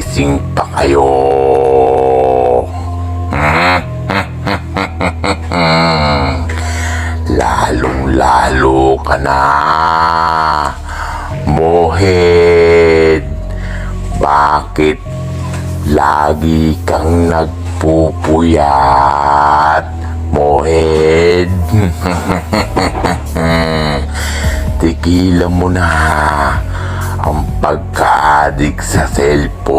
gising pa kayo. Lalong-lalo ka na, Mohed. Bakit lagi kang nagpupuyat, Mohed? Tigilan mo na ang pagka-addict sa cellphone,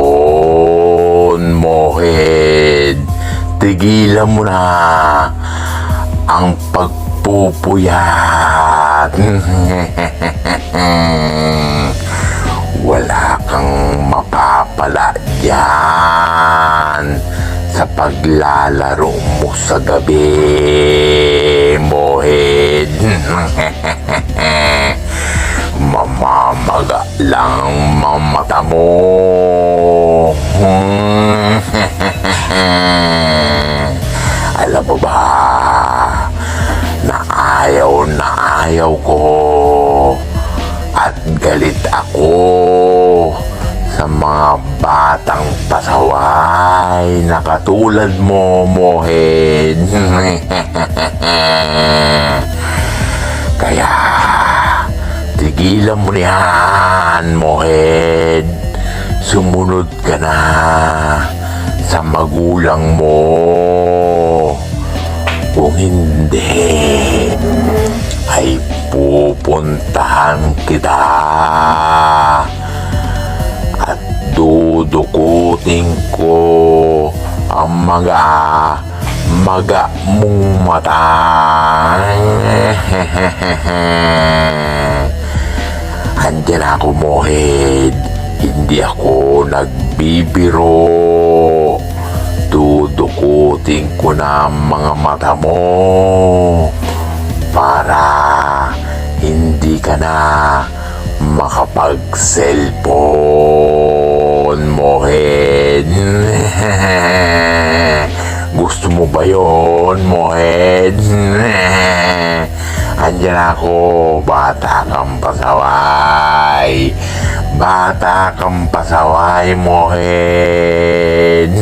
Mohed. Tigilan mo na ang pagpupuyat. Wala kang mapapala dyan sa paglalaro mo sa gabi, Mohed. Mamamaga lang ang mata mo. Alam mo ba na ayaw ko at galit ako sa mga batang pasaway na katulad mo, Mohed. Kaya tigilan mo yan, Mohed. Sumunod ka na sa magulang mo. Kung hindi, ay pupuntahan kita at dudukutin ko ang mga maga mong mata. Andiyan ako, Mohed. Hindi ako nagbibiro. Dudukutin ko na ang mga mata mo para hindi ka na makapag-cellphone, Mohed. Gusto mo ba yun, Mohed? Andiyan ako, bata kang pasaway. Bata kang pasaway, Mohed.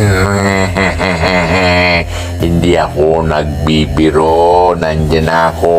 Hindi ako nagbibiro. Nandiyan ako.